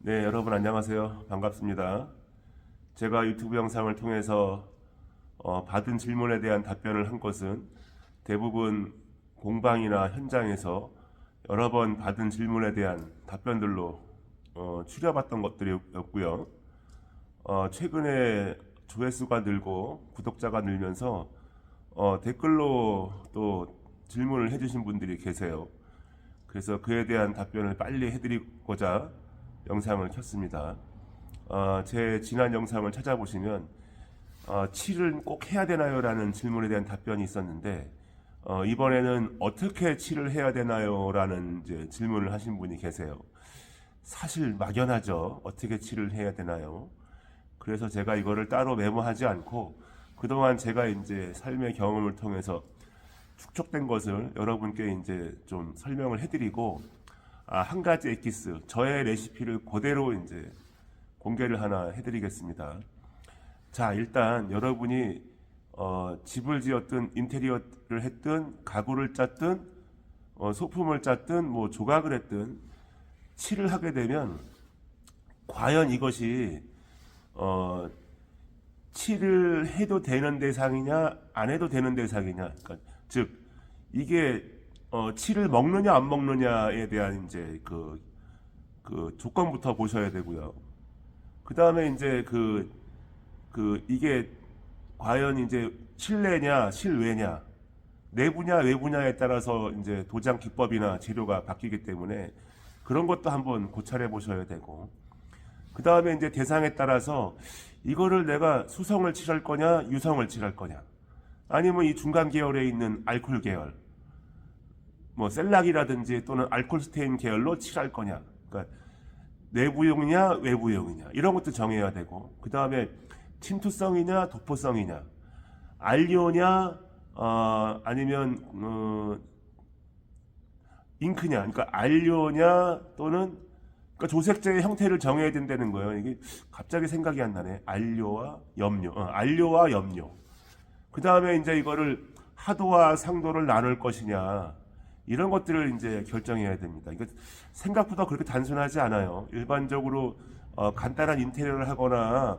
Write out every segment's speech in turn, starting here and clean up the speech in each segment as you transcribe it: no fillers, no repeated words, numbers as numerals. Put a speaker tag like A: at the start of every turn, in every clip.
A: 네, 여러분 안녕하세요. 반갑습니다. 제가 유튜브 영상을 통해서 받은 질문에 대한 답변을 한 것은 대부분 공방이나 현장에서 여러 번 받은 질문에 대한 답변들로 추려봤던 것들이었고요. 최근에 조회수가 늘고 구독자가 늘면서 댓글로 또 질문을 해주신 분들이 계세요. 그래서 그에 대한 답변을 빨리 해드리고자 영상을 켰습니다. 제 지난 영상을 찾아보시면 칠을 꼭 해야 되나요? 라는 질문에 대한 답변이 있었는데 이번에는 어떻게 칠을 해야 되나요? 라는 이제 질문을 하신 분이 계세요. 사실 막연하죠. 어떻게 칠을 해야 되나요? 그래서 제가 이거를 따로 메모하지 않고 그동안 제가 이제 삶의 경험을 통해서 축적된 것을 여러분께 이제 좀 설명을 해드리고 한 가지 엑기스 저의 레시피를 그대로 이제 공개를 하나 해드리겠습니다. 자, 일단 여러분이 집을 지었든 인테리어를 했든 가구를 짰든 소품을 짰든 뭐 조각을 했든 칠을 하게 되면 과연 이것이 칠을 해도 되는 대상이냐 안 해도 되는 대상이냐, 그러니까 즉 이게 칠을 먹느냐 안 먹느냐에 대한 이제 그 조건부터 보셔야 되고요. 그 다음에 이제 이게 과연 이제 실내냐 실외냐 내부냐 외부냐에 따라서 이제 도장 기법이나 재료가 바뀌기 때문에 그런 것도 한번 고찰해 보셔야 되고, 그 다음에 이제 대상에 따라서 이거를 내가 수성을 칠할 거냐 유성을 칠할 거냐, 아니면 이 중간 계열에 있는 알코올 계열 뭐 셀락이라든지 또는 알코올 스테인 계열로 칠할 거냐, 그러니까 내부용이냐 외부용이냐 이런 것도 정해야 되고, 그 다음에 침투성이냐 도포성이냐 알료냐 아니면 잉크냐, 그러니까 알료냐 또는 그러니까 조색제의 형태를 정해야 된다는 거예요. 이게 갑자기 생각이 안 나네. 알료와 염료, 알료와 염료. 그 다음에 이제 이거를 하도와 상도를 나눌 것이냐 이런 것들을 이제 결정해야 됩니다. 이거 생각보다 그렇게 단순하지 않아요. 일반적으로 간단한 인테리어를 하거나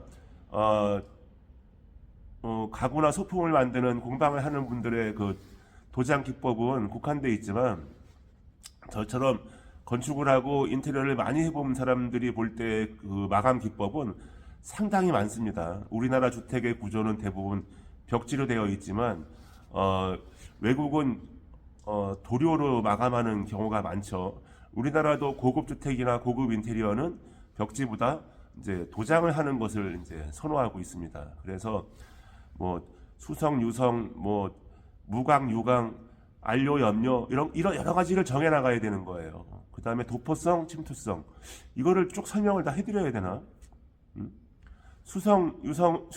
A: 가구나 소품을 만드는 공방을 하는 분들의 그 도장 기법은 국한돼 있지만 저처럼 건축을 하고 인테리어를 많이 해본 사람들이 볼 때 그 마감 기법은 상당히 많습니다. 우리나라 주택의 구조는 대부분 벽지로 되어 있지만 외국은 도료로 마감하는 경우가 많죠. 우리나라도 고급 주택이나 고급 인테리어는 벽지보다 이제 도장을 하는 것을 이제 선호하고 있습니다. 그래서 뭐 수성, 유성, 뭐 무광, 유광, 안료, 염료 이런 여러 가지를 정해 나가야 되는 거예요. 그 다음에 도포성, 침투성 이거를 쭉 설명을 다 해드려야 되나? 수성, 유성,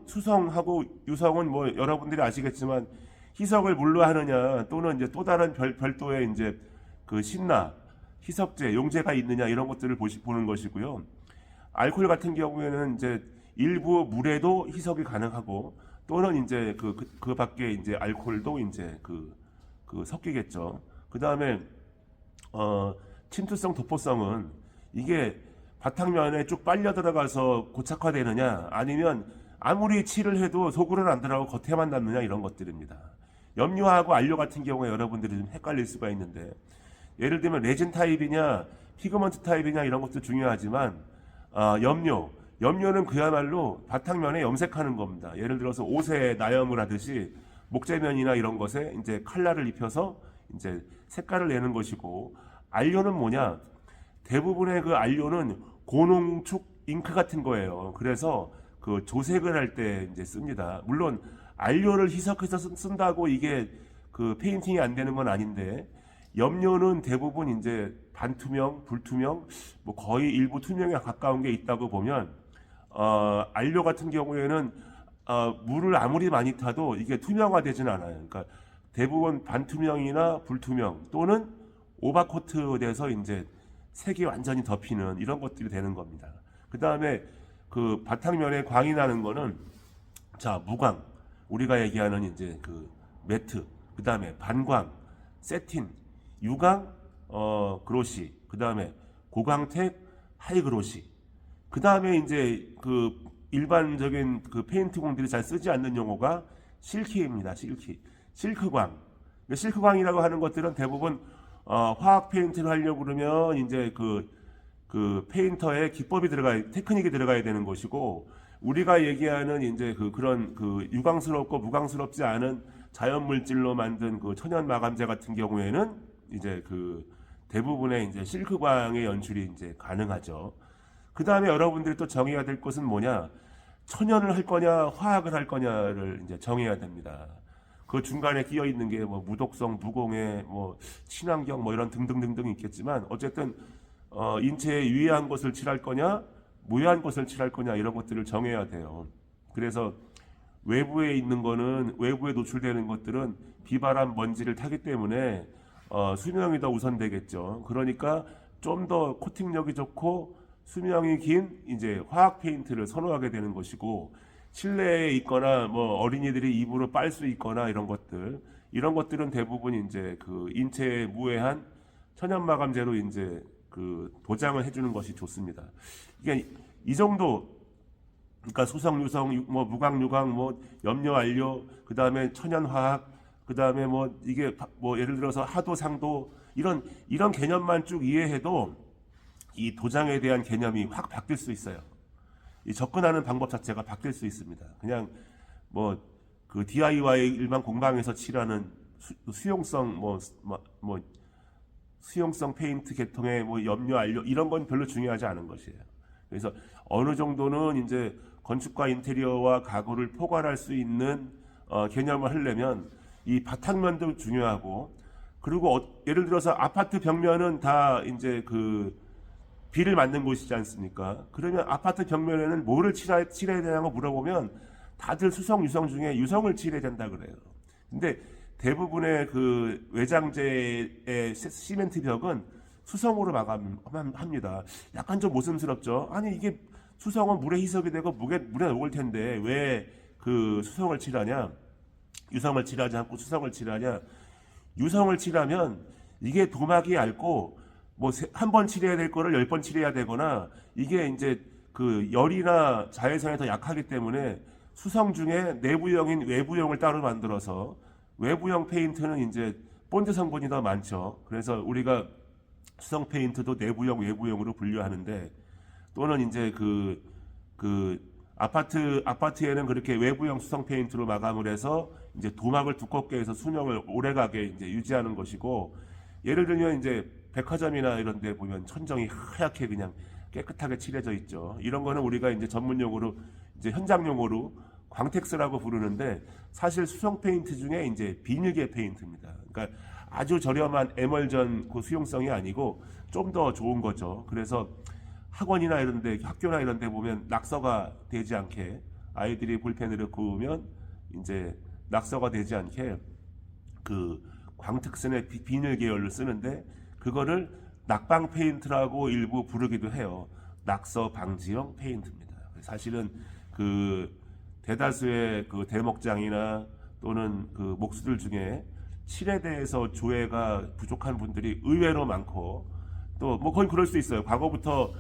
A: 수성하고 유성은 뭐 여러분들이 아시겠지만 희석을 물로 하느냐 또는 이제 또 다른 별도의 이제 그 신나, 희석제, 용제가 있느냐 이런 것들을 보는 것이고요. 알코올 같은 경우에는 이제 일부 물에도 희석이 가능하고 또는 이제 그 밖에 이제 알코올도 이제 섞이겠죠. 그 다음에 침투성, 도포성은 이게 바탕면에 쭉 빨려 들어가서 고착화되느냐 아니면 아무리 칠을 해도 속으로는 안 들어가고 겉에만 남느냐 이런 것들입니다. 염료하고 안료 같은 경우에 여러분들이 좀 헷갈릴 수가 있는데, 예를 들면 레진 타입이냐 피그먼트 타입이냐 이런 것도 중요하지만 염료는 그야말로 바탕면에 염색하는 겁니다. 예를 들어서 옷에 나염을 하듯이 목재면이나 이런 것에 이제 칼라를 입혀서 이제 색깔을 내는 것이고, 안료는 뭐냐? 대부분의 그 안료는 고농축 잉크 같은 거예요. 그래서 그 조색을 할 때 이제 씁니다. 물론 안료를 희석해서 쓴다고 이게 그 페인팅이 안 되는 건 아닌데, 염료는 대부분 이제 반투명, 불투명, 뭐 거의 일부 투명에 가까운 게 있다고 보면 안료 같은 경우에는 물을 아무리 많이 타도 이게 투명화되지는 않아요. 그러니까 대부분 반투명이나 불투명 또는 오버코트 돼서 이제 색이 완전히 덮이는 이런 것들이 되는 겁니다. 그 다음에 그 바탕면에 광이 나는 거는 자 무광, 우리가 얘기하는 이제 그 매트, 그 다음에 반광, 세틴, 유광, 그로시, 그 다음에 고광택, 하이그로시. 그 다음에 이제 그 일반적인 그 페인트공들이 잘 쓰지 않는 용어가 실키입니다. 실크광. 실크광이라고 하는 것들은 대부분 화학 페인트를 하려고 그러면 이제 그 페인터의 기법이 테크닉이 들어가야 되는 것이고, 우리가 얘기하는 이제 그런 유광스럽고 무광스럽지 않은 자연 물질로 만든 그 천연 마감제 같은 경우에는 이제 대부분의 이제 실크광의 연출이 이제 가능하죠. 그 다음에 여러분들이 또 정해야 될 것은 뭐냐? 천연을 할 거냐, 화학을 할 거냐를 이제 정해야 됩니다. 그 중간에 끼어 있는 게 뭐 무독성, 무공해, 뭐 친환경, 뭐 이런 등등등등 있겠지만, 어쨌든 인체에 유해한 것을 칠할 거냐, 무해한 것을 칠할 거냐, 이런 것들을 정해야 돼요. 그래서 외부에 있는 거는, 외부에 노출되는 것들은 비바람, 먼지를 타기 때문에 수명이 더 우선되겠죠. 그러니까 좀 더 코팅력이 좋고 수명이 긴 이제 화학 페인트를 선호하게 되는 것이고, 실내에 있거나 뭐 어린이들이 입으로 빨 수 있거나 이런 것들은 대부분 이제 인체에 무해한 천연 마감제로 이제 도장을 해주는 것이 좋습니다. 이게 이 정도, 그러니까 수성, 유성, 뭐 무광, 유광, 뭐 염료, 안료, 그 다음에 천연 화학, 그 다음에 뭐 이게 뭐 예를 들어서 하도, 상도, 이런 개념만 쭉 이해해도 이 도장에 대한 개념이 확 바뀔 수 있어요. 이 접근하는 방법 자체가 바뀔 수 있습니다. 그냥 뭐 DIY 일반 공방에서 칠하는 수용성 수용성 페인트 계통의 뭐 염료, 안료, 이런 건 별로 중요하지 않은 것이에요. 그래서 어느 정도는 이제 건축과 인테리어와 가구를 포괄할 수 있는 개념을 하려면 이 바탕면도 중요하고, 그리고 예를 들어서 아파트 벽면은 다 이제 비를 맞는 곳이지 않습니까? 그러면 아파트 벽면에는 뭐를 칠해야 되냐고 물어보면 다들 수성, 유성 중에 유성을 칠해야 된다 그래요. 근데 대부분의 외장재의 시멘트 벽은 수성으로 마감합니다. 약간 좀 모순스럽죠. 아니, 이게 수성은 물에 희석이 되고 물에 녹을 텐데 왜 수성을 칠하냐? 유성을 칠하지 않고 수성을 칠하냐? 유성을 칠하면 이게 도막이 얇고 뭐 한 번 칠해야 될 거를 10번 칠해야 되거나, 이게 이제 열이나 자외선에 더 약하기 때문에 수성 중에 내부형인 외부형을 따로 만들어서, 외부형 페인트는 이제 본드 성분이 더 많죠. 그래서 우리가 수성 페인트도 내부형, 외부형으로 분류하는데, 또는 이제 아파트에는 그렇게 외부형 수성 페인트로 마감을 해서 이제 도막을 두껍게 해서 수명을 오래가게 이제 유지하는 것이고, 예를 들면 이제 백화점이나 이런 데 보면 천정이 하얗게 그냥 깨끗하게 칠해져 있죠. 이런 거는 우리가 이제 전문용어로, 이제 현장용어로 광택스라고 부르는데, 사실 수성 페인트 중에 이제 비닐계 페인트입니다. 그러니까 아주 저렴한 에멀전 수용성이 아니고 좀 더 좋은 거죠. 그래서 학원이나 이런 데, 학교나 이런 데 보면 낙서가 되지 않게, 아이들이 볼펜으로 그으면 이제 낙서가 되지 않게 광택선의 비닐 계열을 쓰는데, 그거를 낙방 페인트라고 일부 부르기도 해요. 낙서 방지용 페인트입니다. 사실은 대다수의 대목장이나 또는 목수들 중에 칠에 대해서 조예가 부족한 분들이 의외로 많고, 또 뭐 거의 그럴 수 있어요. 과거부터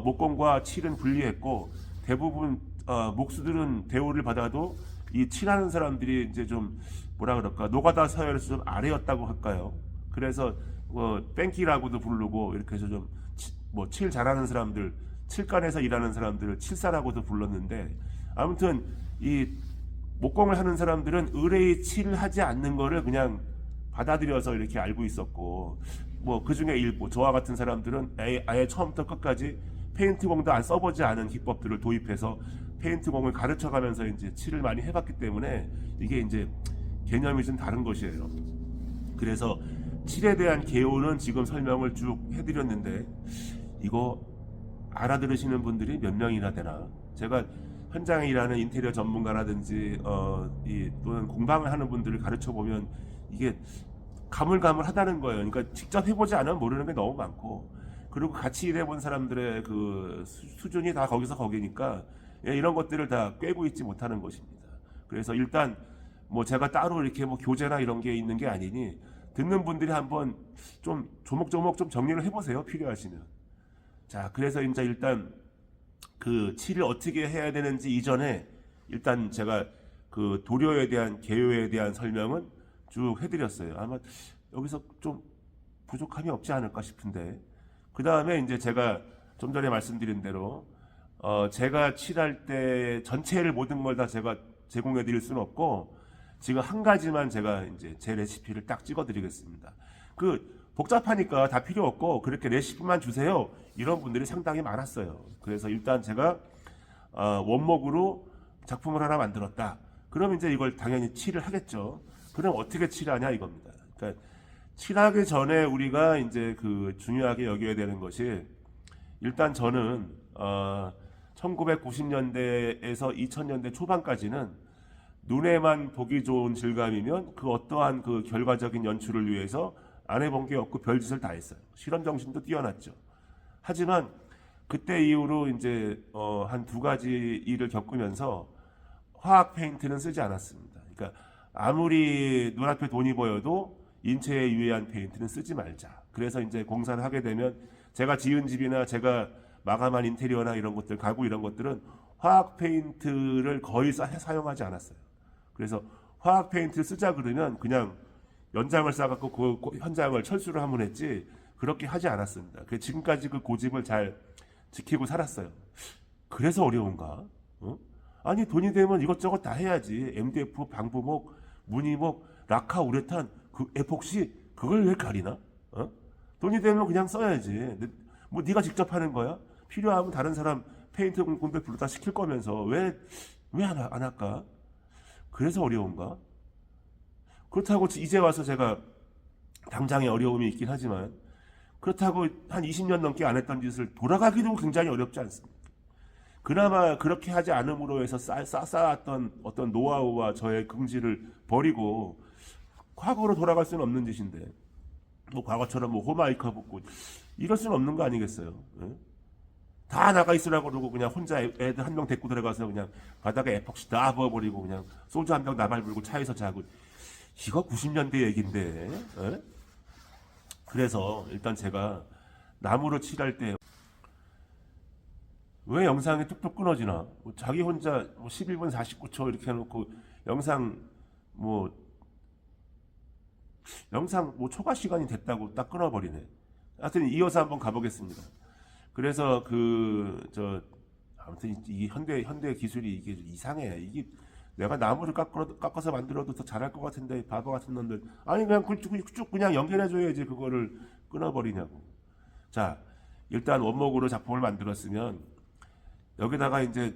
A: 목공과 칠은 분리했고, 대부분 목수들은 대우를 받아도 이 칠하는 사람들이 이제 좀 뭐라 그럴까, 노가다 사회에서 좀 아래였다고 할까요? 그래서 뺑키라고도 부르고, 이렇게 해서 좀 칠 잘하는 사람들, 칠간에서 일하는 사람들을 칠사라고도 불렀는데, 아무튼 이 목공을 하는 사람들은 의뢰의 칠을 하지 않는 거를 그냥 받아들여서 이렇게 알고 있었고, 뭐 그 중에 일부, 저와 같은 사람들은 아예 처음부터 끝까지 페인트공도 안 써보지 않은 기법들을 도입해서 페인트공을 가르쳐가면서 이제 칠을 많이 해봤기 때문에 이게 이제 개념이 좀 다른 것이에요. 그래서 칠에 대한 개요는 지금 설명을 쭉 해드렸는데, 이거 알아들으시는 분들이 몇 명이나 되나? 제가 현장에 일하는 인테리어 전문가라든지 또는 공방을 하는 분들을 가르쳐 보면 이게 가물가물하다는 거예요. 그러니까 직접 해보지 않으면 모르는 게 너무 많고, 그리고 같이 일해본 사람들의 수준이 다 거기니까 이런 것들을 다 꿰고 있지 못하는 것입니다. 그래서 일단 뭐 제가 따로 이렇게 뭐 교재나 이런 게 있는 게 아니니, 듣는 분들이 한번 좀 조목조목 좀 정리를 해보세요. 필요하시면. 자, 그래서 이제 일단 그 칠을 어떻게 해야 되는지 이전에 일단 제가 그 도료에 대한 개요에 대한 설명은 쭉 해드렸어요. 아마 여기서 좀 부족함이 없지 않을까 싶은데, 그 다음에 이제 제가 좀 전에 말씀드린 대로 제가 칠할 때 전체를 모든 걸 다 제가 제공해 드릴 수는 없고, 지금 한 가지만 제가 이제 제 레시피를 딱 찍어 드리겠습니다. 그 복잡하니까 다 필요 없고 그렇게 레시피만 주세요, 이런 분들이 상당히 많았어요. 그래서 일단 제가 원목으로 작품을 하나 만들었다. 그럼 이제 이걸 당연히 칠을 하겠죠. 그럼 어떻게 칠하냐 이겁니다. 그러니까 칠하기 전에 우리가 이제 그 중요하게 여겨야 되는 것이, 일단 저는 1990년대에서 2000년대 초반까지는 눈에만 보기 좋은 질감이면 그 어떠한 그 결과적인 연출을 위해서 안 해본 게 없고 별짓을 다 했어요. 실험 정신도 뛰어났죠. 하지만 그때 이후로 이제 한 두 가지 일을 겪으면서 화학 페인트는 쓰지 않았습니다. 그러니까 아무리 눈앞에 돈이 보여도 인체에 유해한 페인트는 쓰지 말자. 그래서 이제 공사를 하게 되면 제가 지은 집이나 제가 마감한 인테리어나 이런 것들, 가구 이런 것들은 화학 페인트를 거의 사용하지 않았어요. 그래서 화학 페인트를 쓰자 그러면 그냥 연장을 싸갖고 그 현장을 철수를 하면 했지, 그렇게 하지 않았습니다. 지금까지 그 고집을 잘 지키고 살았어요. 그래서 어려운가? 아니 돈이 되면 이것저것 다 해야지. MDF, 방부목, 무늬목, 라카, 우레탄, 그 에폭시, 그걸 왜 가리나? 돈이 되면 그냥 써야지. 뭐 네가 직접 하는 거야? 필요하면 다른 사람 페인트 공백 불러다 시킬 거면서 왜 안 할까? 그래서 어려운가? 그렇다고 이제 와서 제가 당장의 어려움이 있긴 하지만, 그렇다고 한 20년 넘게 안 했던 짓을 돌아가기도 굉장히 어렵지 않습니까? 그나마 그렇게 하지 않음으로 해서 쌓았던 어떤 노하우와 저의 긍지를 버리고 과거로 돌아갈 수는 없는 짓인데, 뭐 과거처럼 뭐 호마이카 붙고 이럴 수는 없는 거 아니겠어요? 예? 다 나가 있으라고 그러고 그냥 혼자 애들 한 명 데리고 들어가서 그냥 바닥에 에폭시 다 부어버리고 그냥 소주 한 병 나발 불고 차에서 자고, 이거 90년대 얘긴데. 에? 그래서 일단 제가 나무로 칠할 때 왜 영상이 뚝뚝 끊어지나? 뭐 자기 혼자 뭐 11분 49초 이렇게 해놓고 영상 뭐 초과 시간이 됐다고 딱 끊어버리네. 하여튼 이어서 한번 가보겠습니다. 그래서 아무튼 이 현대 기술이 이게 이상해. 이게 내가 나무를 깎아서 만들어도 더 잘할 것 같은데, 바보 같은 놈들. 아니 그냥 쭉 그냥 연결해줘야지 그거를 끊어버리냐고. 자, 일단 원목으로 작품을 만들었으면 여기다가 이제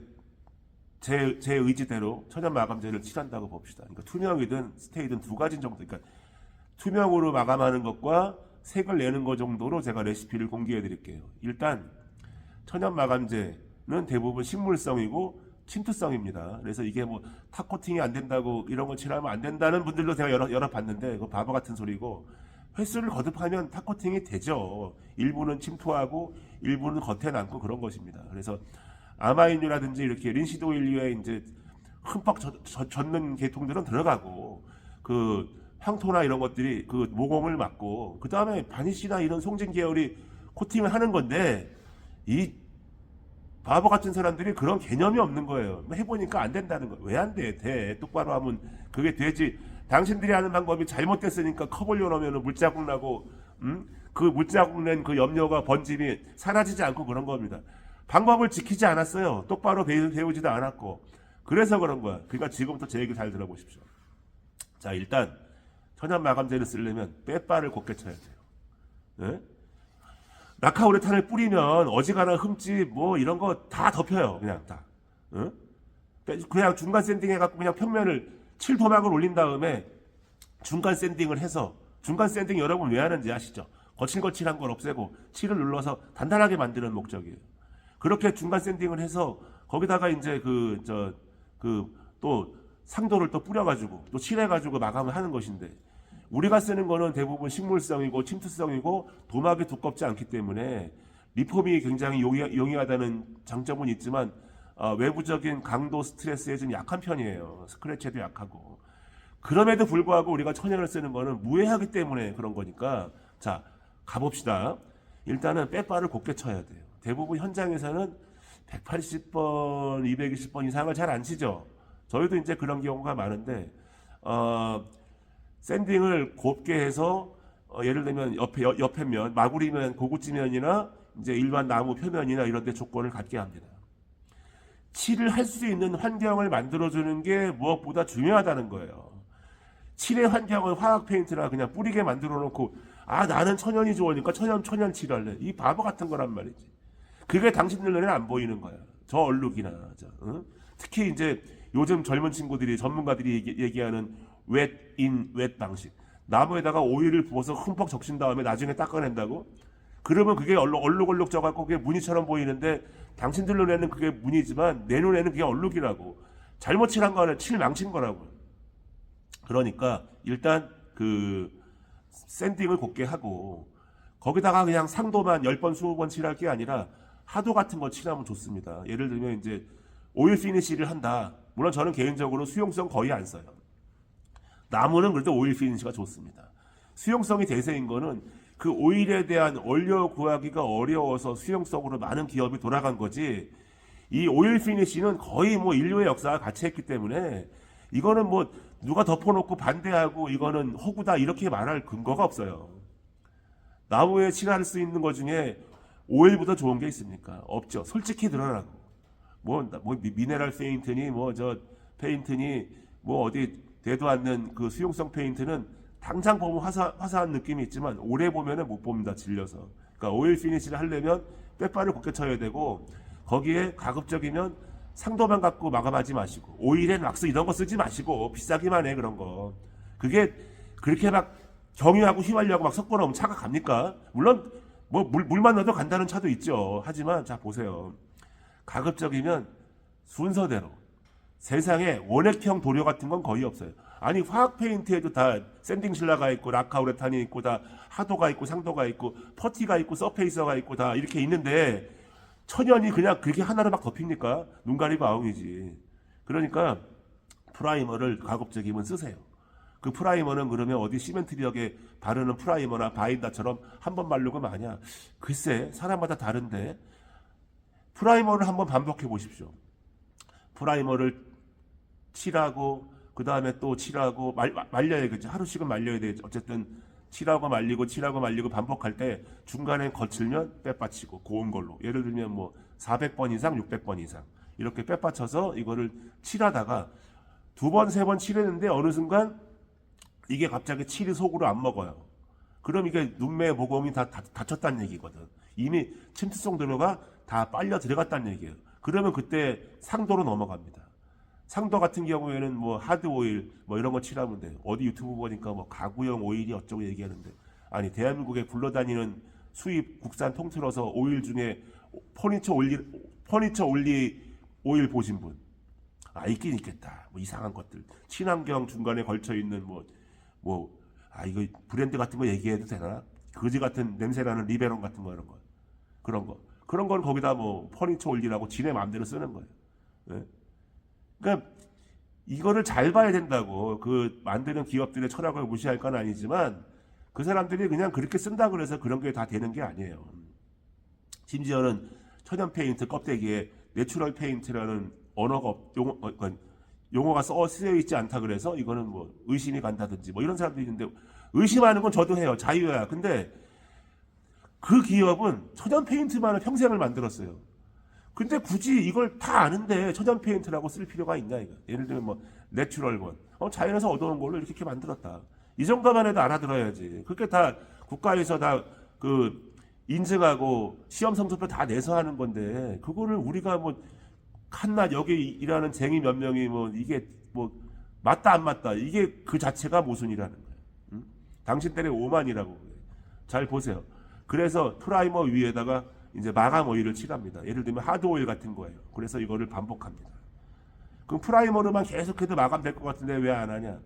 A: 제 의지대로 천연 마감제를 칠한다고 봅시다. 그러니까 투명이든 스테이든 두 가지 정도. 그러니까 투명으로 마감하는 것과 색을 내는 것 정도로 제가 레시피를 공개해 드릴게요. 일단 천연 마감제는 대부분 식물성이고 침투성입니다. 그래서 이게 뭐 탑코팅이 안 된다고 이런 거 칠하면 안 된다는 분들도 제가 여러 봤는데, 그거 바보 같은 소리고, 횟수를 거듭하면 탑코팅이 되죠. 일부는 침투하고 일부는 겉에 남고 그런 것입니다. 그래서 아마인유라든지 이렇게 린시드 오일류에 이제 흠뻑 젖는 계통들은 들어가고, 그 황토나 이런 것들이 그 모공을 막고, 그 다음에 바니쉬나 이런 송진 계열이 코팅을 하는 건데, 이 바보 같은 사람들이 그런 개념이 없는 거예요. 해보니까 안 된다는 거예요. 왜 안 돼? 돼. 똑바로 하면 그게 되지. 당신들이 하는 방법이 잘못됐으니까 컵 올려놓으면 물자국 나고, 그 물자국 낸 그 염료가 번짐이 사라지지 않고 그런 겁니다. 방법을 지키지 않았어요. 똑바로 배우지도 않았고. 그래서 그런 거야. 그러니까 지금부터 제 얘기 잘 들어보십시오. 자, 일단 천연 마감제를 쓰려면 빼바를 곱게 쳐야 돼요. 네? 라카우레탄을 뿌리면 어지간한 흠집 뭐 이런 거 다 덮여요. 그냥 다. 응? 그냥 중간 샌딩 해갖고 그냥 평면을 칠도막을 올린 다음에 중간 샌딩을 해서, 중간 샌딩 여러분 왜 하는지 아시죠? 거칠거칠한 걸 없애고 칠을 눌러서 단단하게 만드는 목적이에요. 그렇게 중간 샌딩을 해서 거기다가 이제 또 상도를 또 뿌려가지고 또 칠해가지고 마감을 하는 것인데, 우리가 쓰는 거는 대부분 식물성이고 침투성이고 도막이 두껍지 않기 때문에 리폼이 굉장히 용이하다는 장점은 있지만 외부적인 강도 스트레스에 좀 약한 편이에요. 스크래치에도 약하고. 그럼에도 불구하고 우리가 천연을 쓰는 거는 무해하기 때문에 그런 거니까. 자, 가봅시다. 일단은 빼바를 곱게 쳐야 돼요. 대부분 현장에서는 180번, 220번 이상을 잘 안 치죠. 저희도 이제 그런 경우가 많은데 샌딩을 곱게 해서 예를 들면 옆에 면, 마구리면, 고구지면이나 이제 일반 나무 표면이나 이런 데 조건을 갖게 합니다. 칠을 할 수 있는 환경을 만들어주는 게 무엇보다 중요하다는 거예요. 칠의 환경을 화학 페인트나 그냥 뿌리게 만들어 놓고 나는 천연이 좋으니까 천연 칠할래. 이 바보 같은 거란 말이지. 그게 당신들 눈에는 안 보이는 거야. 저 얼룩이나 특히 이제 요즘 젊은 친구들이 전문가들이 얘기하는 wet in wet 방식. 나무에다가 오일을 부어서 흠뻑 적신 다음에 나중에 닦아낸다고? 그러면 그게 얼룩 져갖고 그게 무늬처럼 보이는데 당신들 눈에는 그게 무늬지만 내 눈에는 그게 얼룩이라고. 잘못 칠한 거는 칠 망친 거라고. 그러니까 일단 그 샌딩을 곱게 하고 거기다가 그냥 상도만 10번 20번 칠할 게 아니라 하도 같은 거 칠하면 좋습니다. 예를 들면 이제 오일 피니시를 한다. 물론 저는 개인적으로 수용성 거의 안 써요. 나무는 그래도 오일 피니시가 좋습니다. 수용성이 대세인 거는 그 오일에 대한 원료 구하기가 어려워서 수용성으로 많은 기업이 돌아간 거지. 이 오일 피니시는 거의 뭐 인류의 역사가 같이 했기 때문에 이거는 뭐 누가 덮어놓고 반대하고 이거는 허구다 이렇게 말할 근거가 없어요. 나무에 칠할 수 있는 것 중에 오일보다 좋은 게 있습니까? 없죠. 솔직히 드러나고. 뭐 미네랄 페인트니 저 페인트니 어디 되도 않는 그 수용성 페인트는 당장 보면 화사한 느낌이 있지만 오래 보면은 못 봅니다. 질려서. 그러니까 오일 피니시를 하려면 빼빠를 곱게 쳐야 되고 거기에 가급적이면 상도만 갖고 마감하지 마시고 오일에 왁스 이런 거 쓰지 마시고 비싸기만 해 그런 거. 그게 그렇게 막 경유하고 휘발유하고 막 섞어놓으면 차가 갑니까? 물론 물만 넣어도 간다는 차도 있죠. 하지만 자 보세요. 가급적이면 순서대로 세상에 원액형 도료 같은 건 거의 없어요. 아니 화학 페인트에도 다 샌딩 실라가 있고 라카우레탄이 있고 다 하도가 있고 상도가 있고 퍼티가 있고 서페이서가 있고 다 이렇게 있는데 천연이 그냥 그렇게 하나로 막 덮입니까? 눈 가리고 아웅이지. 그러니까 프라이머를 가급적이면 쓰세요. 그 프라이머는 그러면 어디 시멘트 벽에 바르는 프라이머나 바인다처럼 한 번 바르고 마냐? 글쎄 사람마다 다른데 프라이머를 한번 반복해 보십시오. 프라이머를 칠하고 그 다음에 또 칠하고 말려야겠죠. 하루씩은 말려야 되죠. 어쨌든 칠하고 말리고 반복할 때 중간에 거칠면 빼빠치고 고운 걸로 예를 들면 400번 이상 600번 이상 이렇게 빼빠쳐서 이거를 칠하다가 2번 3번 칠했는데 어느 순간 이게 갑자기 칠이 속으로 안 먹어요. 그럼 이게 눈매 모공이 다 닫혔다는 얘기거든. 이미 침투성 도료가 다 빨려 들어갔다는 얘기예요. 그러면 그때 상도로 넘어갑니다. 상도 같은 경우에는 하드 오일 이런 거 칠하면 돼요. 어디 유튜브 보니까 가구용 오일이 어쩌고 얘기하는데 아니 대한민국에 굴러다니는 수입 국산 통틀어서 오일 중에 퍼니처 올리 오일 보신 분 있긴 있겠다. 이상한 것들 친환경 중간에 걸쳐 있는 이거 브랜드 같은 거 얘기해도 되나? 거지 같은 냄새나는 리베론 같은 거 이런 거 그런 건 거기다 퍼니처 올리라고 지네 마음대로 쓰는 거예요. 네? 그러니까 이거를 잘 봐야 된다고. 그 만드는 기업들의 철학을 무시할 건 아니지만 그 사람들이 그냥 그렇게 쓴다 그래서 그런 게 다 되는 게 아니에요. 심지어는 천연 페인트 껍데기에 내추럴 페인트라는 용어가 쓰여 있지 않다 그래서 이거는 의심이 간다든지 이런 사람들이 있는데 의심하는 건 저도 해요. 자유야. 근데 그 기업은 천연 페인트만을 평생을 만들었어요. 근데 굳이 이걸 다 아는데 천연 페인트라고 쓸 필요가 있냐 이거. 예를 들면 내추럴 원. 자연에서 얻어온 걸로 이렇게 만들었다. 이 정도만 해도 알아들어야지. 그렇게 다 국가에서 다 인증하고 시험 성적표 다 내서 하는 건데 그거를 우리가 한낱 여기 일하는 쟁이 몇 명이 이게 맞다 안 맞다 이게 그 자체가 모순이라는 거예요. 응? 당신들의 오만이라고. 잘 보세요. 그래서 프라이머 위에다가 이제 마감 오일을 칠합니다. 예를 들면 하드 오일 같은 거예요. 그래서 이거를 반복합니다. 그럼 프라이머로만 계속해도 마감될 것 같은데 왜 안 하냐?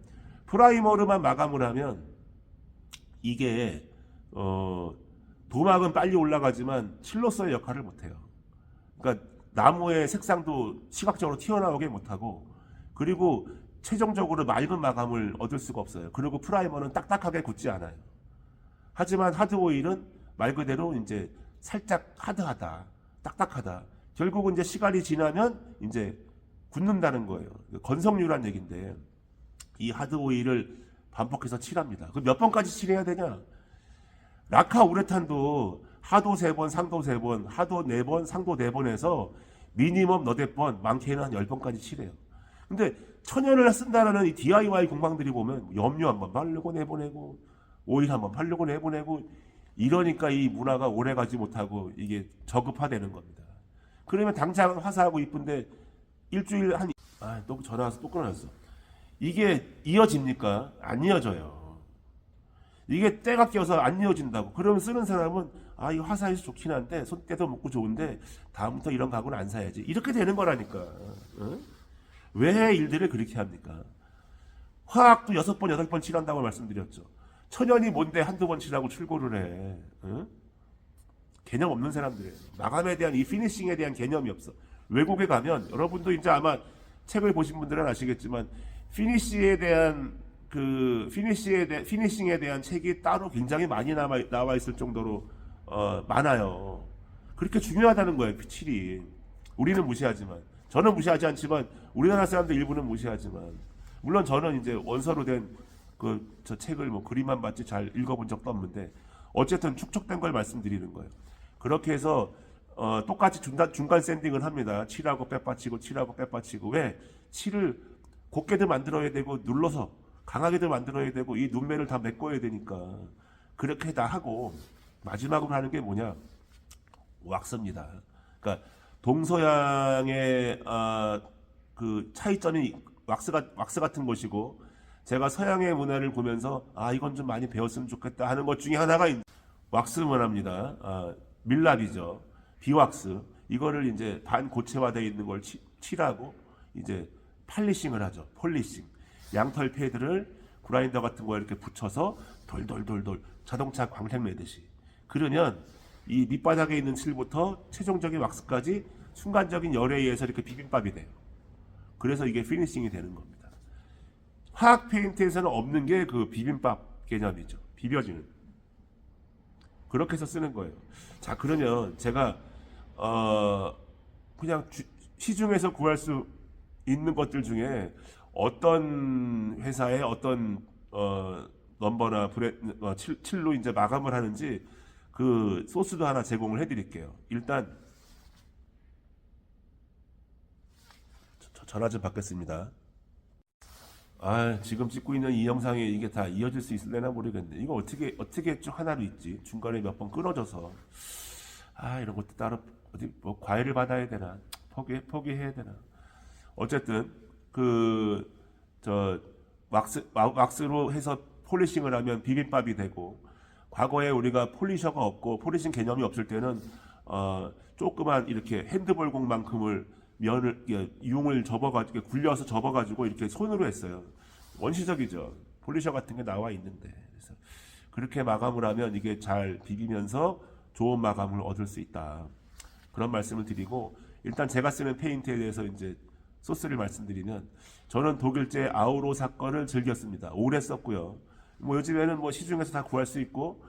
A: 프라이머로만 마감을 하면 이게 도막은 빨리 올라가지만 칠로서의 역할을 못해요. 그러니까 나무의 색상도 시각적으로 튀어나오게 못하고 그리고 최종적으로 맑은 마감을 얻을 수가 없어요. 그리고 프라이머는 딱딱하게 굳지 않아요. 하지만 하드 오일은 말 그대로 이제 살짝 하드하다. 딱딱하다. 결국은 이제 시간이 지나면 이제 굳는다는 거예요. 건성류란 얘기인데 이 하드 오일을 반복해서 칠합니다. 그럼 몇 번까지 칠해야 되냐? 라카 우레탄도 하도 3번, 상도 3번, 하도 4번, 상도 4번 해서 미니멈 너댓 번, 많게는 한 10번까지 칠해요. 근데 천연을 쓴다라는 이 DIY 공방들이 보면 염료 한번 바르고 내보내고 오일 한번 바르고 내보내고 이러니까 이 문화가 오래가지 못하고 이게 저급화되는 겁니다. 그러면 당장 화사하고 이쁜데 일주일 한 또 전화 와서 또 끊어졌어. 이게 이어집니까? 안 이어져요. 이게 때가 껴서 안 이어진다고. 그러면 쓰는 사람은 이 화사해서 좋긴 한데 손때도 먹고 좋은데 다음부터 이런 가구는 안 사야지. 이렇게 되는 거라니까. 어? 왜 일들을 그렇게 합니까? 화학도 6번, 8번 칠한다고 말씀드렸죠. 천연이 뭔데 한두 번 칠하고 출고를 해. 어? 개념 없는 사람들이에요. 마감에 대한 이 피니싱에 대한 개념이 없어. 외국에 가면 여러분도 이제 아마 책을 보신 분들은 아시겠지만 피니싱에 대한 책이 따로 굉장히 많이 나와 있을 정도로 많아요. 그렇게 중요하다는 거예요. 칠이. 우리는 무시하지만 저는 무시하지 않지만 우리나라 사람들 일부는 무시하지만 물론 저는 이제 원서로 된 저 책을 뭐 그림만 봤지 잘 읽어본 적도 없는데 어쨌든 축적된 걸 말씀드리는 거예요. 그렇게 해서 똑같이 중간 샌딩을 합니다. 칠하고 빼빠치고 칠하고 빼빠치고. 왜? 칠을 곱게도 만들어야 되고 눌러서 강하게도 만들어야 되고 이 눈매를 다 메꿔야 되니까 그렇게 다 하고 마지막으로 하는 게 뭐냐? 왁스입니다. 그러니까 동서양의 그 차이점이 왁스 같은 것이고 제가 서양의 문화를 보면서 이건 좀 많이 배웠으면 좋겠다 하는 것 중에 하나가 왁스 문화입니다. 밀랍이죠. 비왁스. 이거를 이제 반고체화되어 있는 걸 칠하고 이제 팔리싱을 하죠. 폴리싱. 양털 패드를 그라인더 같은 거에 이렇게 붙여서 돌돌돌돌 자동차 광택 내듯이. 그러면 이 밑바닥에 있는 칠부터 최종적인 왁스까지 순간적인 열에 의해서 이렇게 비빔밥이 돼요. 그래서 이게 피니싱이 되는 겁니다. 화학 페인트에서는 없는 게 그 비빔밥 개념이죠. 비벼지는. 그렇게 해서 쓰는 거예요. 자, 그러면 제가 그냥 시중에서 구할 수 있는 것들 중에 어떤 회사의 어떤 넘버나 칠로 이제 마감을 하는지 그 소스도 하나 제공을 해드릴게요. 일단 전화 좀 받겠습니다. 지금 찍고 있는 이 영상에 이게 다 이어질 수 있을래나 모르겠네. 이거 어떻게 쭉 하나로 있지? 중간에 몇 번 끊어져서. 이런 것도 따로 어디 뭐 과외를 받아야 되나? 포기해야 되나? 어쨌든 왁스로 해서 폴리싱을 하면 비빔밥이 되고, 과거에 우리가 폴리셔가 없고 폴리싱 개념이 없을 때는 조그만 이렇게 핸드볼공만큼을 융을 접어가지고 굴려서 접어가지고 이렇게 손으로 했어요. 원시적이죠. 폴리셔 같은 게 나와 있는데. 그래서 그렇게 마감을 하면 이게 잘 비비면서 좋은 마감을 얻을 수 있다. 그런 말씀을 드리고, 일단 제가 쓰는 페인트에 대해서 이제 소스를 말씀드리면, 저는 독일제 아우로 사건을 즐겼습니다. 오래 썼고요. 뭐 요즘에는 뭐 시중에서 다 구할 수 있고,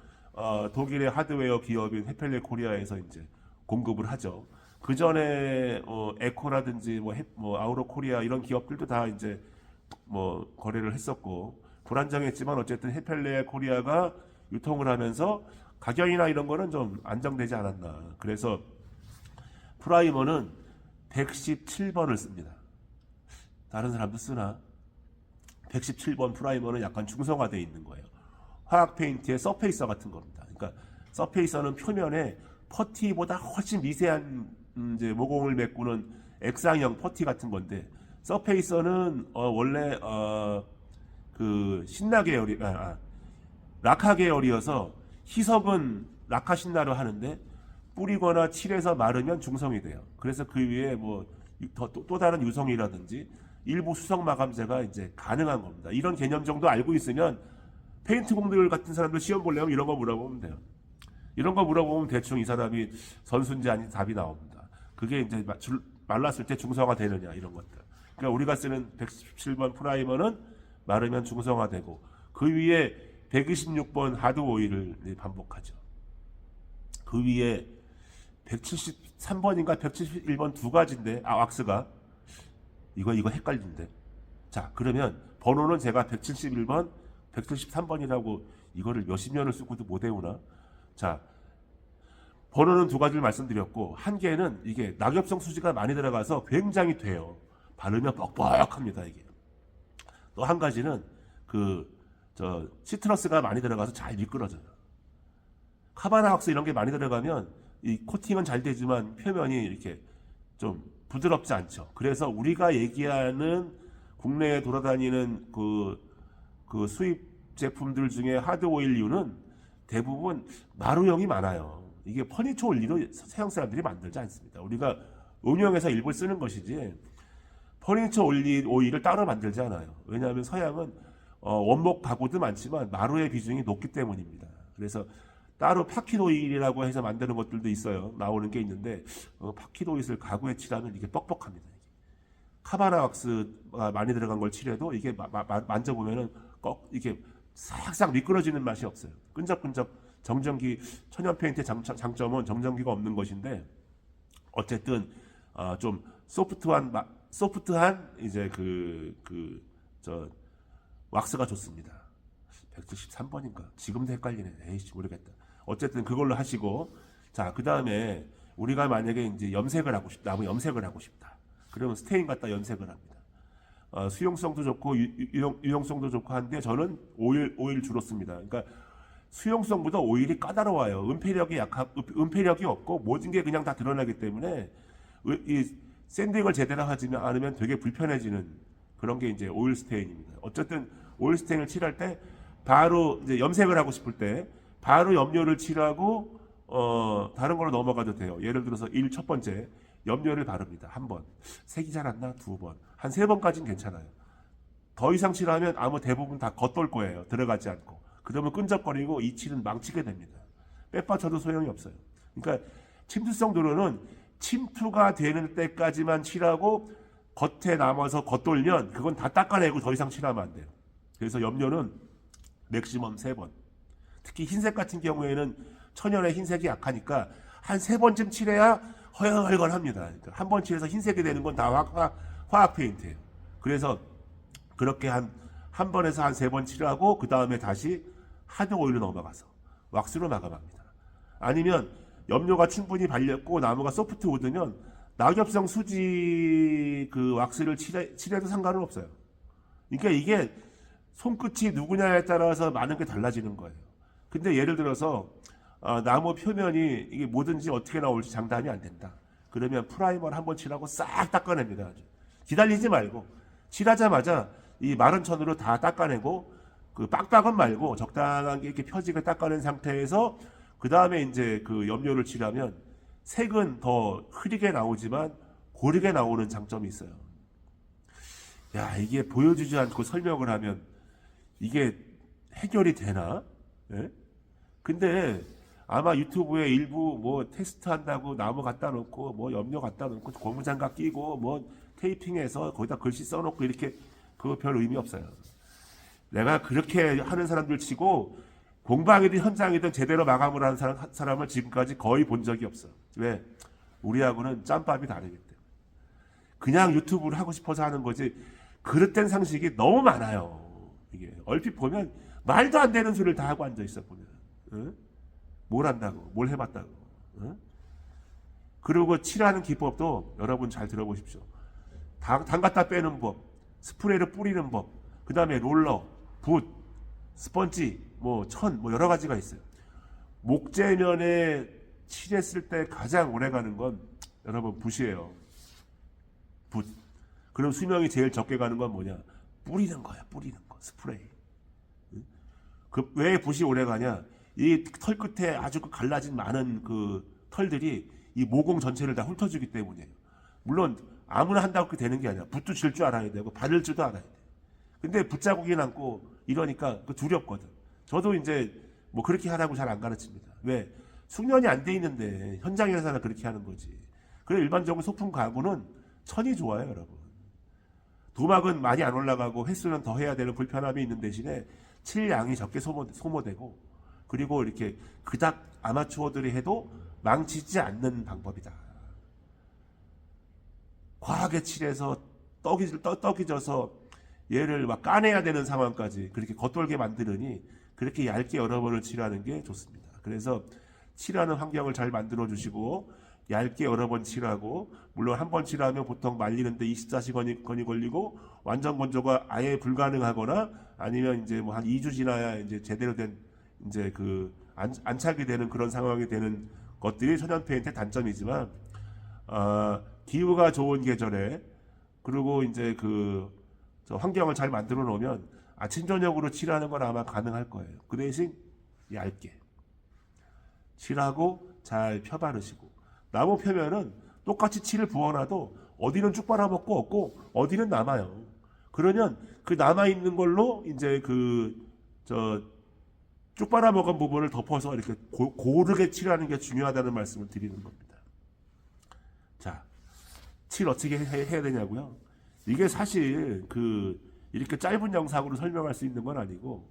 A: 독일의 하드웨어 기업인 헤펠레 코리아에서 이제 공급을 하죠. 그 전에 에코라든지 뭐 아우로 코리아 이런 기업들도 다 이제 뭐 거래를 했었고 불안정했지만 어쨌든 헤펠레 코리아가 유통을 하면서 가격이나 이런 거는 좀 안정되지 않았나. 그래서 프라이머는 117번을 씁니다. 다른 사람도 쓰나? 117번 프라이머는 약간 중성화되어 있는 거예요. 화학 페인트의 서페이서 같은 겁니다. 그러니까 서페이서는 표면에 퍼티보다 훨씬 미세한 이제 모공을 메꾸는 액상형 퍼티 같은 건데, 서페이서는 원래 그 신나 계열이 라카 계열이어서 희석은 라카 신나로 하는데 뿌리거나 칠해서 마르면 중성이 돼요. 그래서 그 위에 뭐 또 다른 유성이라든지 일부 수성 마감제가 이제 가능한 겁니다. 이런 개념 정도 알고 있으면 페인트 공들 같은 사람들 시험 보려면 이런 거 물어보면 돼요. 이런 거 물어보면 대충 이 사람이 선순지 아닌 답이 나옵니다. 그게 이제 말랐을 때 중성화 되느냐 이런 것들. 그러니까 우리가 쓰는 117번 프라이머는 마르면 중성화되고 그 위에 126번 하드 오일을 반복하죠. 그 위에 173번인가 171번 두 가지인데, 왁스가. 이거 헷갈린데. 자, 그러면 번호는 제가 171번, 173번이라고 이거를 몇십 년을 쓰고도 못 외우나? 자, 번호는 두 가지를 말씀드렸고, 한 개는 이게 낙엽성 수지가 많이 들어가서 굉장히 돼요. 바르면 뻑뻑합니다, 이게. 또 한 가지는 시트러스가 많이 들어가서 잘 미끄러져요. 카바나 왁스 이런 게 많이 들어가면 이 코팅은 잘 되지만 표면이 이렇게 좀 부드럽지 않죠. 그래서 우리가 얘기하는 국내에 돌아다니는 그 수입 제품들 중에 하드 오일류는 대부분 마루형이 많아요. 이게 퍼니처 오일로 서양 사람들이 만들지 않습니다. 우리가 응용해서 일부 쓰는 것이지 퍼니처 오일을 따로 만들지 않아요. 왜냐하면 서양은 원목 가구도 많지만 마루의 비중이 높기 때문입니다. 그래서 따로 파킷 오일이라고 해서 만드는 것들도 있어요. 나오는 게 있는데 파킷 오일을 가구에 칠하면 이게 뻑뻑합니다. 카바나 왁스가 많이 들어간 걸 칠해도 이게 만져보면은 이게 싹싹 미끄러지는 맛이 없어요. 끈적끈적. 정전기 천연 페인트의 장점은 정전기가 없는 것인데 어쨌든 좀 소프트한 이제 왁스가 좋습니다. 173번인가? 지금도 헷갈리네. 에이씨 모르겠다. 어쨌든 그걸로 하시고, 자, 그 다음에 우리가 만약에 이제 염색을 하고 싶다. 나무 염색을 하고 싶다. 그러면 스테인 갖다 염색을 합니다. 수용성도 좋고 유용성도 좋고 한데 저는 오일 주로 씁니다. 그러니까 수용성보다 오일이 까다로워요. 은폐력이 없고 모든 게 그냥 다 드러나기 때문에 이 샌딩을 제대로 하지 않으면 되게 불편해지는 그런 게 이제 오일 스테인입니다. 어쨌든 오일 스테인을 칠할 때 바로 이제 염색을 하고 싶을 때 바로 염료를 칠하고 다른 걸로 넘어가도 돼요. 예를 들어서 첫 번째 염료를 바릅니다. 한 번. 색이 잘 안 나? 두 번. 한 세 번까지는 괜찮아요. 더 이상 칠하면 아무 대부분 다 겉돌 거예요. 들어가지 않고. 그러면 끈적거리고 이 칠은 망치게 됩니다. 빼빠쳐도 소용이 없어요. 그러니까 침투성 도료는 침투가 되는 때까지만 칠하고 겉에 남아서 겉돌면 그건 다 닦아내고 더 이상 칠하면 안 돼요. 그래서 염료는 맥시멈 3번. 특히 흰색 같은 경우에는 천연의 흰색이 약하니까 한 3번쯤 칠해야 허여멀건합니다. 그러니까 한 번 칠해서 흰색이 되는 건 다 화학 페인트예요. 그래서 그렇게 한 번에서 한 3번 칠하고 그 다음에 다시 하드 오일로 넘어가서 왁스로 마감합니다. 아니면 염료가 충분히 발렸고 나무가 소프트 우드면 낙엽성 수지 왁스를 칠해도 상관은 없어요. 그러니까 이게 손끝이 누구냐에 따라서 많은 게 달라지는 거예요. 근데 예를 들어서 나무 표면이 이게 뭐든지 어떻게 나올지 장담이 안 된다. 그러면 프라이머를 한번 칠하고 싹 닦아냅니다. 기다리지 말고 칠하자마자 이 마른 천으로 다 닦아내고 그 빡빡은 말고 적당하게 이렇게 펴지게 닦아낸 상태에서 그 다음에 이제 그 염료를 칠하면 색은 더 흐리게 나오지만 고르게 나오는 장점이 있어요. 야, 이게 보여주지 않고 설명을 하면 이게 해결이 되나? 예? 근데 아마 유튜브에 일부 뭐 테스트 한다고 나무 갖다 놓고 뭐 염료 갖다 놓고 고무장갑 끼고 뭐 테이핑해서 거기다 글씨 써놓고 이렇게 그거 별 의미 없어요. 내가 그렇게 하는 사람들 치고 공방이든 현장이든 제대로 마감을 하는 사람을 지금까지 거의 본 적이 없어. 왜? 우리하고는 짬밥이 다르기 때문에. 그냥 유튜브를 하고 싶어서 하는 거지 그릇된 상식이 너무 많아요. 이게 얼핏 보면 말도 안 되는 소리를 다 하고 앉아 있어 보면. 응? 뭘 한다고? 뭘 해봤다고? 응? 그리고 칠하는 기법도 여러분 잘 들어보십시오. 당 갖다 빼는 법, 스프레이를 뿌리는 법, 그 다음에 롤러, 붓, 스펀지, 천, 여러 가지가 있어요. 목재면에 칠했을 때 가장 오래 가는 건 여러분 붓이에요. 붓. 그럼 수명이 제일 적게 가는 건 뭐냐? 뿌리는 거야, 뿌리는 거, 스프레이. 왜 붓이 오래 가냐? 이 털 끝에 아주 갈라진 많은 그 털들이 이 모공 전체를 다 훑어주기 때문이에요. 물론 아무나 한다고 그렇게 되는 게 아니라 붓도 질 줄 알아야 되고 바를 줄도 알아야 돼. 근데 붓자국이 남고 이러니까 두렵거든. 저도 이제 그렇게 하라고 잘 안 가르칩니다. 왜? 숙련이 안 돼 있는데 현장에서는 그렇게 하는 거지. 그래 일반적으로 소품 가구는 천이 좋아요, 여러분. 도막은 많이 안 올라가고 횟수는 더 해야 되는 불편함이 있는 대신에 칠 양이 적게 소모되고 그리고 이렇게 그닥 아마추어들이 해도 망치지 않는 방법이다. 과하게 칠해서 떡이 져서 얘를 막 까내야 되는 상황까지 그렇게 겉돌게 만드느니 그렇게 얇게 여러 번을 칠하는 게 좋습니다. 그래서 칠하는 환경을 잘 만들어 주시고 얇게 여러 번 칠하고, 물론 한 번 칠하면 보통 말리는데 24시간이 걸리고 완전 건조가 아예 불가능하거나 아니면 이제 뭐 한 2주 지나야 이제 제대로 된 이제 그 안착이 되는 그런 상황이 되는 것들이 천연 페인트의 단점이지만, 기후가 좋은 계절에 그리고 이제 저 환경을 잘 만들어 놓으면 아침 저녁으로 칠하는 건 아마 가능할 거예요. 그 대신 얇게 칠하고 잘 펴 바르시고, 나무 표면은 똑같이 칠을 부어놔도 어디는 쭉 빨아먹고 없고 어디는 남아요. 그러면 그 남아있는 걸로 이제 쭉 빨아먹은 부분을 덮어서 이렇게 고르게 칠하는 게 중요하다는 말씀을 드리는 겁니다. 자, 칠 어떻게 해야 되냐고요? 이게 사실 이렇게 짧은 영상으로 설명할 수 있는 건 아니고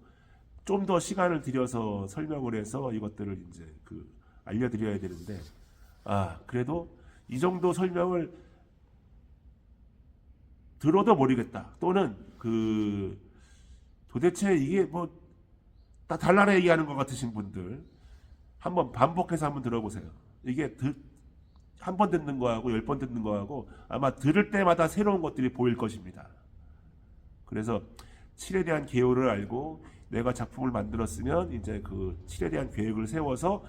A: 좀 더 시간을 들여서 설명을 해서 이것들을 이제 알려드려야 되는데, 그래도 이 정도 설명을 들어도 모르겠다, 또는 도대체 이게 뭐 다 달라라 얘기하는 것 같으신 분들 한번 반복해서 한번 들어보세요. 이게 한 번 듣는 거하고 10번 듣는 거하고 아마 들을 때마다 새로운 것들이 보일 것입니다. 그래서 칠에 대한 개요를 알고 내가 작품을 만들었으면 이제 칠에 대한 계획을 세워서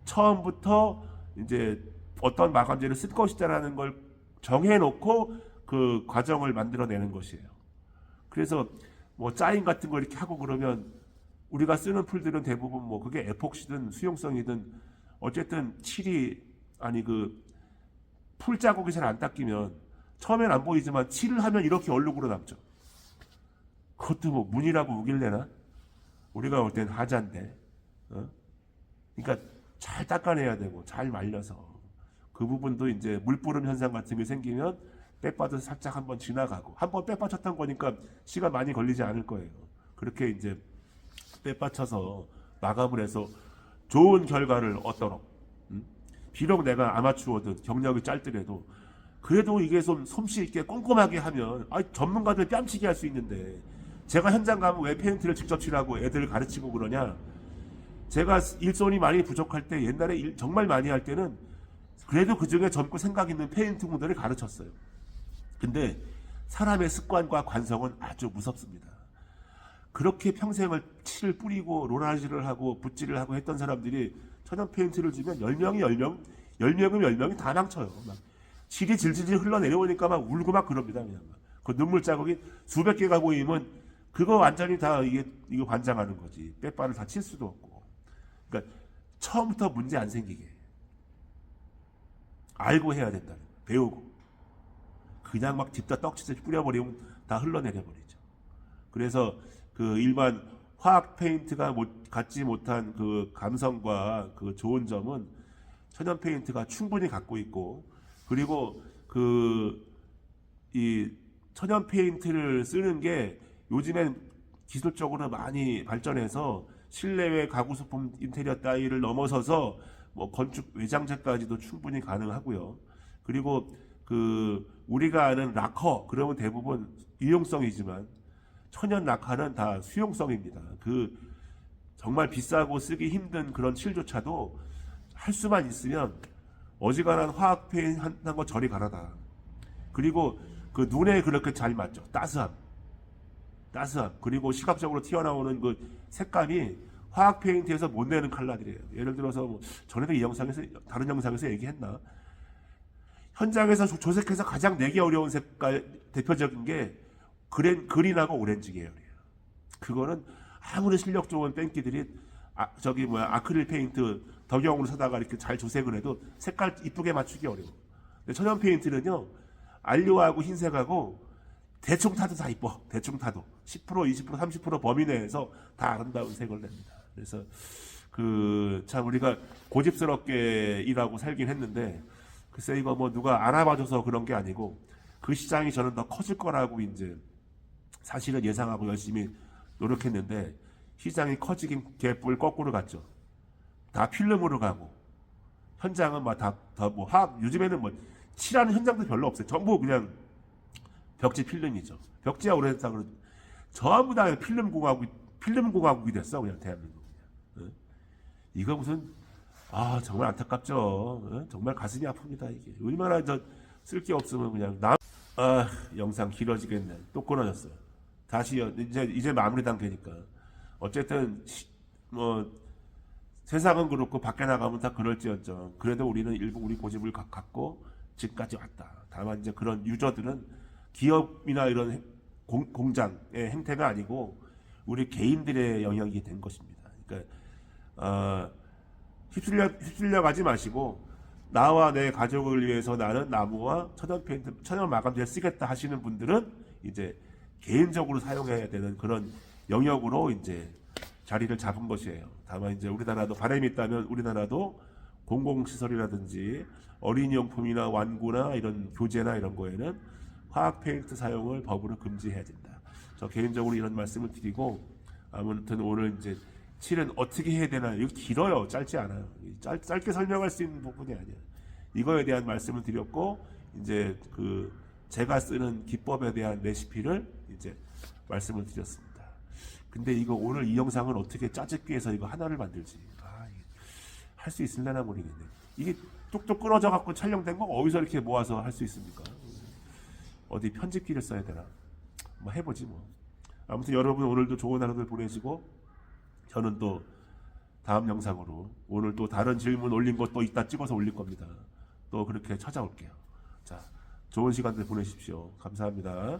A: 처음부터 이제 어떤 마감재를 쓸 것이다라는 걸 정해놓고 그 과정을 만들어내는 것이에요. 그래서 뭐 짜임 같은 거 이렇게 하고 그러면 우리가 쓰는 풀들은 대부분 뭐 그게 에폭시든 수용성이든 어쨌든 칠이 풀 자국이 잘 안 닦이면 처음엔 안 보이지만 칠을 하면 이렇게 얼룩으로 남죠. 그것도 뭐 문이라고 우길래나? 우리가 볼 땐 하자인데. 그러니까 잘 닦아내야 되고 잘 말려서 그 부분도 이제 물뿌름 현상 같은 게 생기면 빼빠져서 살짝 한번 지나가고, 한번 빼빠쳤던 거니까 시간 많이 걸리지 않을 거예요. 그렇게 이제 빼빠쳐서 마감을 해서 좋은 결과를 얻도록, 비록 내가 아마추어든 경력이 짧더라도 그래도 이게 좀 솜씨 있게 꼼꼼하게 하면 전문가들 뺨치게 할 수 있는데, 제가 현장 가면 왜 페인트를 직접 칠하고 애들을 가르치고 그러냐? 제가 일손이 많이 부족할 때, 옛날에 정말 많이 할 때는 그래도 그중에 젊고 생각 있는 페인트 분들을 가르쳤어요. 근데 사람의 습관과 관성은 아주 무섭습니다. 그렇게 평생을 칠을 뿌리고 롤라지를 하고 붓질을 하고 했던 사람들이 천연 페인트를 주면 10명이 다 망쳐요. 막 칠이 질질질 흘러내려오니까 막 울고 막 그럽니다. 그냥 그 눈물 자국이 수백 개가 보이면 그거 완전히 다 이거 관장하는 거지. 빼빠를 다 칠 수도 없고. 그러니까 처음부터 문제 안 생기게 알고 해야 된다. 배우고. 그냥 막 딥다 떡치듯이 뿌려버리면 다 흘러내려 버리죠. 그래서 일반 화학 페인트가 갖지 못한 그 감성과 그 좋은 점은 천연 페인트가 충분히 갖고 있고, 그리고 이 천연 페인트를 쓰는 게 요즘엔 기술적으로 많이 발전해서 실내외 가구 소품 인테리어 따위를 넘어서서 뭐 건축 외장재까지도 충분히 가능하고요. 그리고 우리가 아는 락커 그러면 대부분 유용성이지만 천연 락커는 다 수용성입니다. 정말 비싸고 쓰기 힘든 그런 칠조차도 할 수만 있으면 어지간한 화학 페인트 한 거 저리 가라다. 그리고 눈에 그렇게 잘 맞죠. 따스함. 그리고 시각적으로 튀어나오는 색감이 화학 페인트에서 못 내는 컬러들이에요. 예를 들어서 뭐 전에도 다른 영상에서 얘기했나? 현장에서 조색해서 가장 내기 어려운 색깔 대표적인 게 그린하고 오렌지 계열이에요. 그거는 아무리 실력 좋은 뺑기들이 아크릴 페인트 덕용으로 사다가 이렇게 잘 조색을 해도 색깔 이쁘게 맞추기 어려워. 근데 천연 페인트는요, 알료하고 흰색하고 대충 타도 다 이뻐. 대충 타도 10%, 20%, 30% 범위 내에서 다 아름다운 색을 냅니다. 그래서 참 우리가 고집스럽게 일하고 살긴 했는데, 글쎄 이거 뭐 누가 알아봐줘서 그런 게 아니고 그 시장이 저는 더 커질 거라고 이제 사실은 예상하고 열심히 노력했는데, 시장이 커지긴 개뿔 거꾸로 갔죠. 다 필름으로 가고 현장은 막다뭐 화학 요즘에는 뭐 칠하는 현장도 별로 없어요. 전부 그냥 벽지 필름이죠. 벽지가 오래됐다 그러 전부 다 필름 공화국이 됐어 그냥 대한민국. 예? 이거 무슨 정말 안타깝죠. 어? 정말 가슴이 아픕니다 이게. 얼마나 쓸 게 없으면 그냥 영상 길어지겠네. 또 끊어졌어요. 다시 이제 마무리 단계니까. 어쨌든 뭐 세상은 그렇고 밖에 나가면 다 그럴지언정. 그래도 우리는 일부 우리 고집을 갖고 지금까지 왔다. 다만 이제 그런 유저들은 기업이나 이런 공장의 행태가 아니고 우리 개인들의 영역이 된 것입니다. 그러니까 휩쓸려 가지 마시고 나와 내 가족을 위해서 나는 나무와 천연 페인트, 천연 마감재를 쓰겠다 하시는 분들은 이제 개인적으로 사용해야 되는 그런 영역으로 이제 자리를 잡은 것이에요. 다만 이제 우리나라도 바람이 있다면 우리나라도 공공시설이라든지 어린이용품이나 완구나 이런 교재나 이런 거에는 화학 페인트 사용을 법으로 금지해야 된다. 저 개인적으로 이런 말씀을 드리고 아무튼 오늘 이제 칠은 어떻게 해야 되나 이거 길어요. 짧지 않아요. 짧게 설명할 수 있는 부분이 아니야. 이거에 대한 말씀을 드렸고 이제 제가 쓰는 기법에 대한 레시피를 이제 말씀을 드렸습니다. 근데 이거 오늘 이 영상을 어떻게 짜집기 해서 이거 하나를 만들지? 할 수 있을려나 모르겠네. 이게 뚝뚝 끊어져 갖고 촬영된 거 어디서 이렇게 모아서 할 수 있습니까? 어디 편집기를 써야 되나? 뭐 해보지 뭐. 아무튼 여러분 오늘도 좋은 하루들 보내시고 저는 또 다음 영상으로 오늘 또 다른 질문 올린 것도 이따 찍어서 올릴 겁니다. 또 그렇게 찾아올게요. 자, 좋은 시간들 보내십시오. 감사합니다.